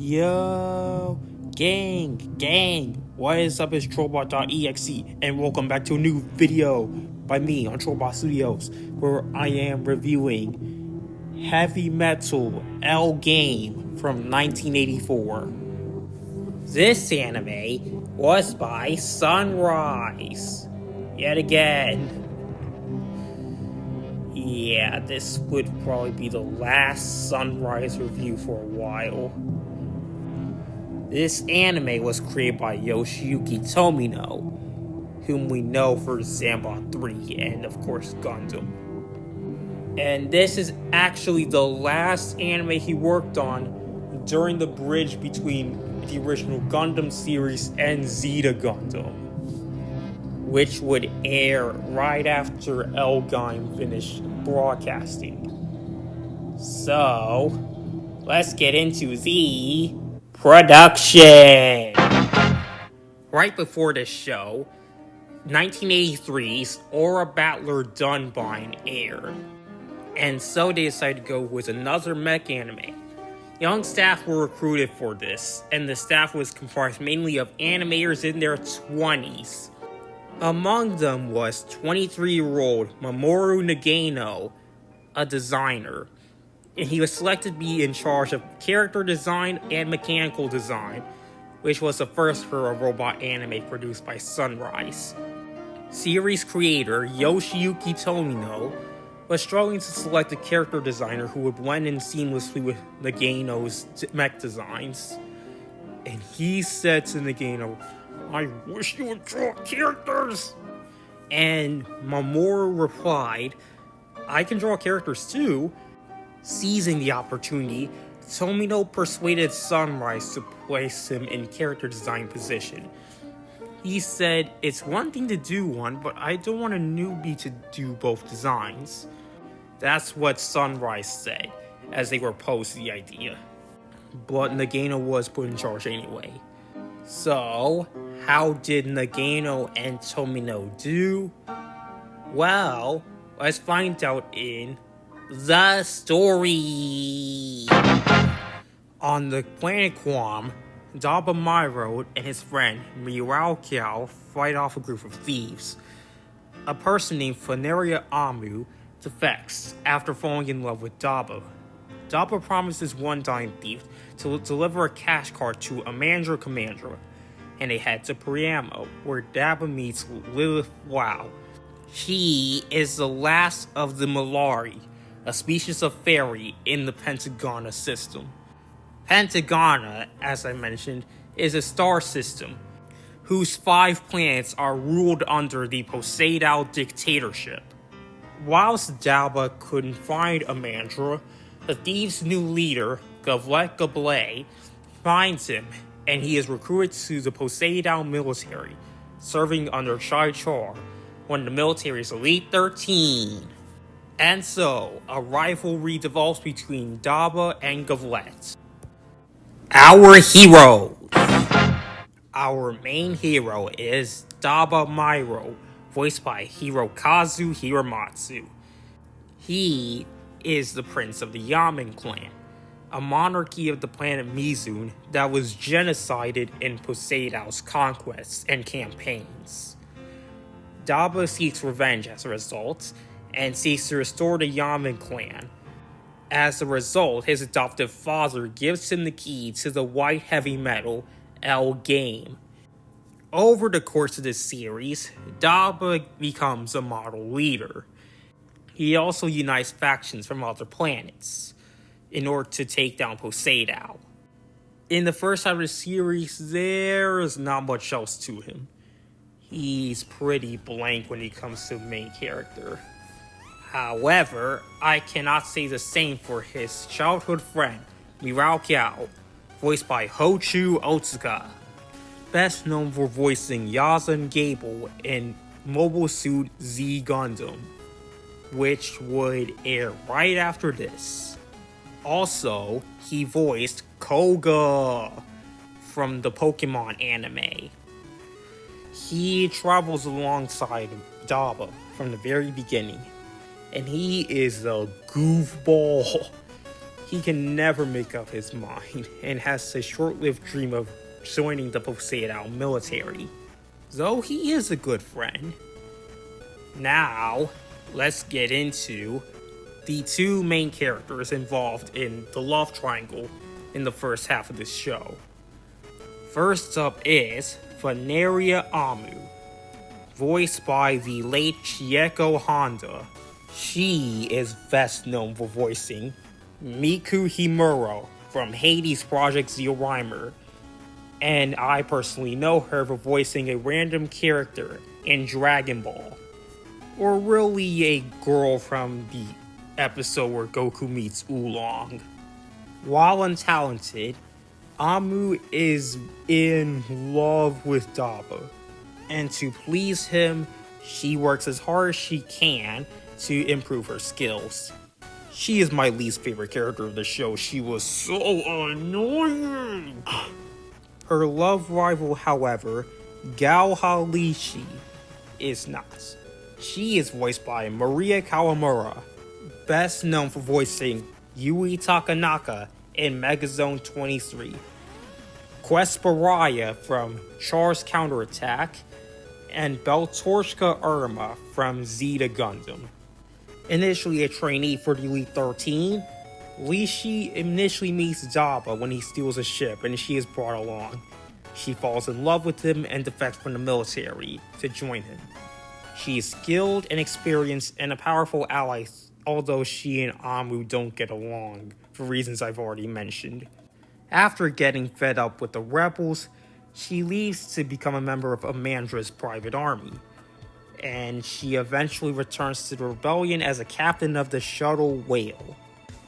Yo, gang, what is up? It's Trollbot.EXE, and welcome back to a new video by me on Trollbot Studios, where I am reviewing Heavy Metal L-Gaim from 1984. This anime was by Sunrise, yet again. Yeah, this would probably be the last Sunrise review for a while. This anime was created by Yoshiyuki Tomino, whom we know for Zambot 3 and of course Gundam. And this is actually the last anime he worked on during the bridge between the original Gundam series and Zeta Gundam, which would air right after L-Gaim finished broadcasting. So, let's get into the production! Right before this show, 1983's Aura Battler Dunbine aired, and so they decided to go with another mech anime. Young staff were recruited for this, and the staff was comprised mainly of animators in their 20s. Among them was 23-year-old Mamoru Nagano, a designer, and he was selected to be in charge of character design and mechanical design, which was the first for a robot anime produced by Sunrise. Series creator Yoshiyuki Tomino was struggling to select a character designer who would blend in seamlessly with Nagano's mech designs, and he said to Nagano, "I wish you would draw characters!" And Mamoru replied, "I can draw characters too." Seizing the opportunity, Tomino persuaded Sunrise to place him in character design position. He said, "It's one thing to do one, but I don't want a newbie to do both designs." That's what Sunrise said, as they were posed the idea. But Nagano was put in charge anyway. So, how did Nagano and Tomino do? Well, let's find out in the story. On the planet Guam, Daba Myro and his friend Miurao fight off a group of thieves. A person named Faneria Amu defects after falling in love with Daba. Daba promises one dying thief to deliver a cash card to Amandra Commandra, and they head to Priamo, where Daba meets Lilith Wow. She is the last of the Malari, a species of fairy in the Pentagona system. Pentagona, as I mentioned, is a star system whose 5 planets are ruled under the Poseidon dictatorship. Whilst Daba couldn't find Amandra, the thieves' new leader, Gavlet Gablé, finds him, and he is recruited to the Poseidon military, serving under Chai Char, one of the military's elite 13. And so, a rivalry develops between Daba and Gavlet. Our heroes. Our main hero is Daba Myro, voiced by Hirokazu Hiramatsu. He is the prince of the Yamen clan, a monarchy of the planet Mizun that was genocided in Poseidon's conquests and campaigns. Daba seeks revenge as a result, and seeks to restore the Yamen clan. As a result, his adoptive father gives him the key to the white heavy metal L-Gaim. Over the course of this series, Daba becomes a model leader. He also unites factions from other planets in order to take down Poseidon. In the first half of the series, there is not much else to him. He's pretty blank when it comes to the main character. However, I cannot say the same for his childhood friend, Miurao, voiced by Hochu Otsuka, best known for voicing Yazan Gable in Mobile Suit Z Gundam, which would air right after this. Also, he voiced Koga from the Pokemon anime. He travels alongside Daba from the very beginning, and he is a goofball. He can never make up his mind and has a short-lived dream of joining the Poseidon military, though he is a good friend. Now, let's get into the two main characters involved in the love triangle in the first half of this show. First up is Veneria Amu, voiced by the late Chieko Honda. She is best known for voicing Miku Himuro from Hades Project Zero Rhymer, and I personally know her for voicing a random character in Dragon Ball, or really a girl from the episode where Goku meets Oolong. While untalented, Amu is in love with Daba, and to please him, she works as hard as she can to improve her skills. She is my least favorite character of the show. She was so annoying! Her love rival, however, Gao Lishi, is not. She is voiced by Maria Kawamura, best known for voicing Yui Takanaka in Megazone 23, Quesparaya from Char's Counterattack, and Beltorchka Irma from Zeta Gundam. Initially a trainee for the Elite 13, Lishi initially meets Daba when he steals a ship and she is brought along. She falls in love with him and defects from the military to join him. She is skilled and experienced and a powerful ally, although she and Amu don't get along for reasons I've already mentioned. After getting fed up with the rebels, she leaves to become a member of Amandra's private army, and she eventually returns to the rebellion as a captain of the Shuttle Whale.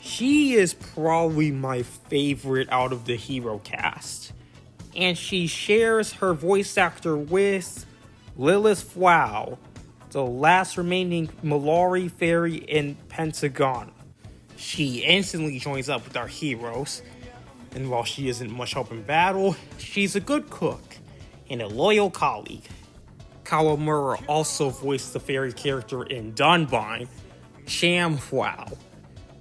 She is probably my favorite out of the hero cast, and she shares her voice actor with Lilith Flow, the last remaining Malari fairy in Pentagon. She instantly joins up with our heroes, and while she isn't much help in battle, she's a good cook and a loyal colleague. Kawamura also voiced the fairy character in Dunbine, Chamflow,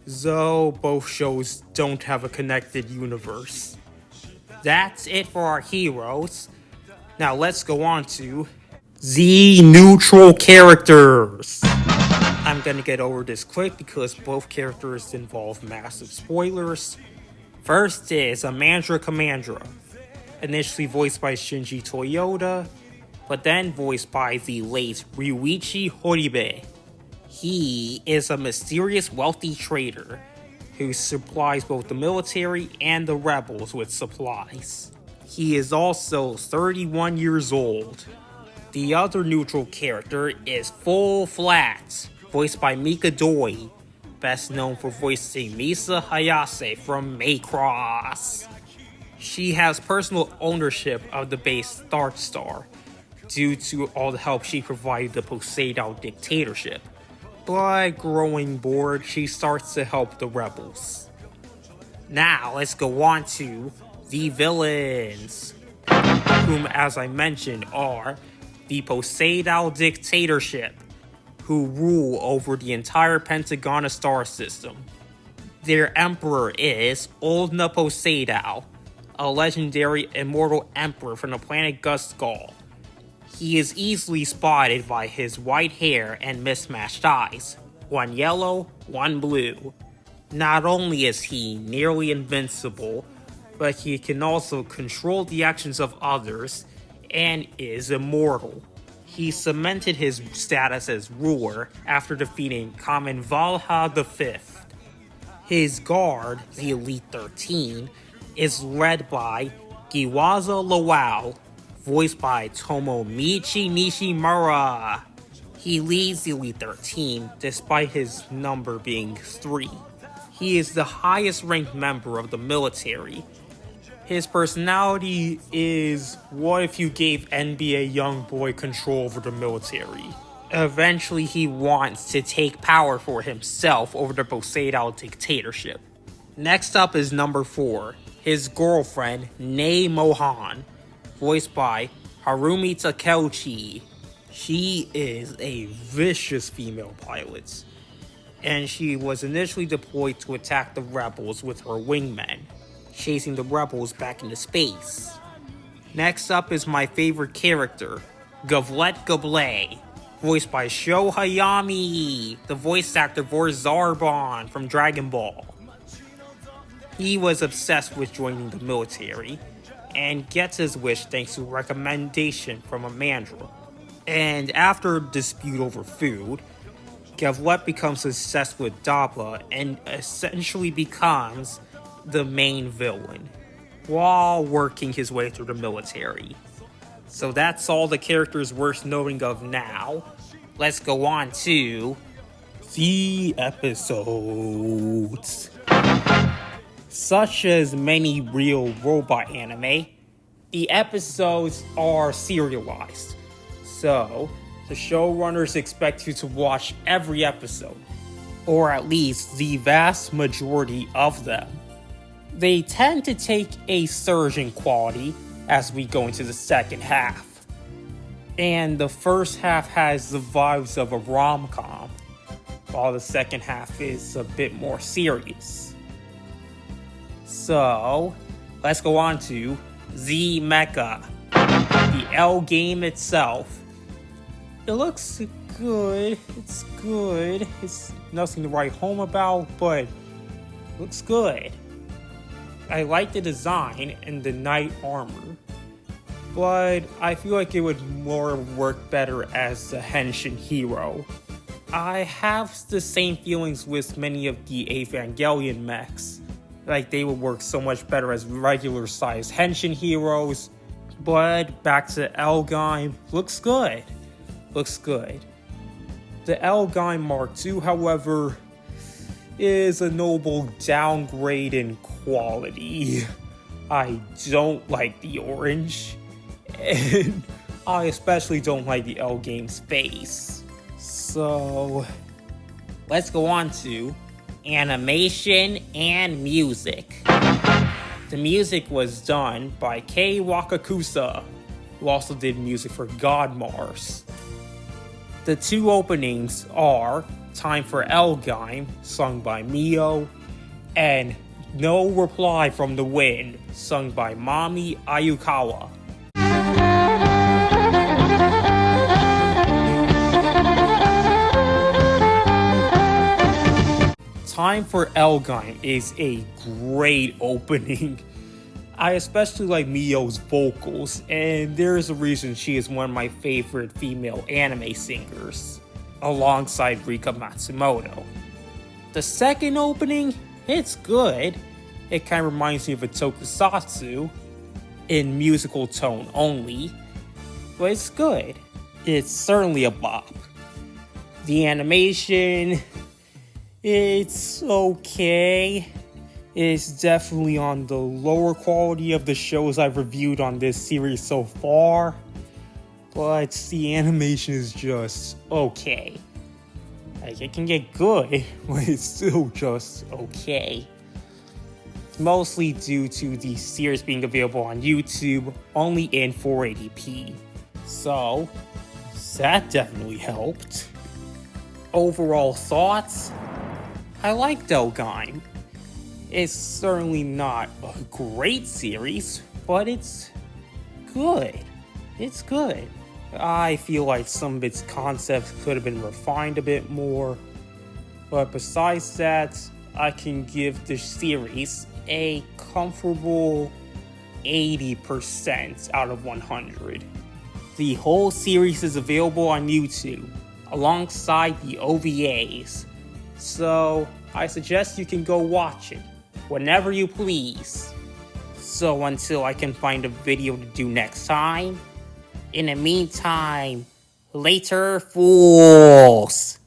though both shows don't have a connected universe. That's it for our heroes. Now let's go on to the neutral characters. I'm gonna get over this quick because both characters involve massive spoilers. First is Amandra Commandra, initially voiced by Shinji Toyota, but then voiced by the late Ryuichi Horibe. He is a mysterious wealthy trader who supplies both the military and the rebels with supplies. He is also 31 years old. The other neutral character is Full Flat, voiced by Mika Doi, best known for voicing Misa Hayase from Macross. She has personal ownership of the base Darkstar, due to all the help she provided the Poseidon dictatorship. But growing bored, she starts to help the rebels. Now let's go on to the villains, whom as I mentioned are the Poseidon dictatorship, who rule over the entire Pentagona star system. Their emperor is Oldna Poseidon, a legendary immortal emperor from the planet Guskull. He is easily spotted by his white hair and mismatched eyes, one yellow, one blue. Not only is he nearly invincible, but he can also control the actions of others and is immortal. He cemented his status as ruler after defeating Kamen Valha V. His guard, the Elite 13, is led by Giwaza Lawao, voiced by Tomomichi Nishimura. He leads the Elite 13 despite his number being 3. He is the highest ranked member of the military. His personality is, what if you gave NBA Youngboy control over the military? Eventually he wants to take power for himself over the Poseidon dictatorship. Next up is number 4, his girlfriend, Nei Mohan, voiced by Harumi Takeuchi. She is a vicious female pilot. and she was initially deployed to attack the rebels with her wingmen, chasing the rebels back into space. Next up is my favorite character, Goblet, voiced by Sho Hayami, the voice actor for Zarbon from Dragon Ball. He was obsessed with joining the military, and gets his wish thanks to a recommendation from a mandrill. And after a dispute over food, Gavlet becomes obsessed with Dabla and essentially becomes the main villain, while working his way through the military. So that's all the characters worth knowing of now. Let's go on to the episodes. Such as many real robot anime, the episodes are serialized. So, the showrunners expect you to watch every episode, or at least the vast majority of them. They tend to take a surge in quality as we go into the second half. And the first half has the vibes of a rom-com, while the second half is a bit more serious. So, let's go on to Z Mecha, the L-Gaim itself. It looks good, it's good, it's nothing to write home about, but it looks good. I like the design and the knight armor, but I feel like it would more work better as a Henshin hero. I have the same feelings with many of the Evangelion mechs, like they would work so much better as regular sized Henshin heroes, but back to L-Gaim, looks good. Looks good. The L-Gaim Mark II, however, is a noble downgrade in quality. I don't like the orange, and I especially don't like the L-Gaim's face. So, let's go on to animation and music. The music was done by Kei Wakakusa, who also did music for God Mars. The two openings are Time for L-Gaim, sung by Mio, and No Reply from the Wind, sung by Mami Ayukawa. Time for L-Gaim is a great opening. I especially like Mio's vocals, and there is a reason she is one of my favorite female anime singers, alongside Rika Matsumoto. The second opening, it's good. It kind of reminds me of a tokusatsu, in musical tone only, but it's good. It's certainly a bop. The animation, it's okay. It's definitely on the lower quality of the shows I've reviewed on this series so far, but the animation is just okay. Like, it can get good, but it's still just okay. It's mostly due to the series being available on YouTube only in 480p. So, that definitely helped. Overall thoughts? I like L-Gaim. It's certainly not a great series, but it's good. It's good. I feel like some of its concepts could have been refined a bit more, but besides that, I can give the series a comfortable 80% out of 100. The whole series is available on YouTube, alongside the OVAs, so I suggest you can go watch it whenever you please. So until I can find a video to do next time, in the meantime, later, fools!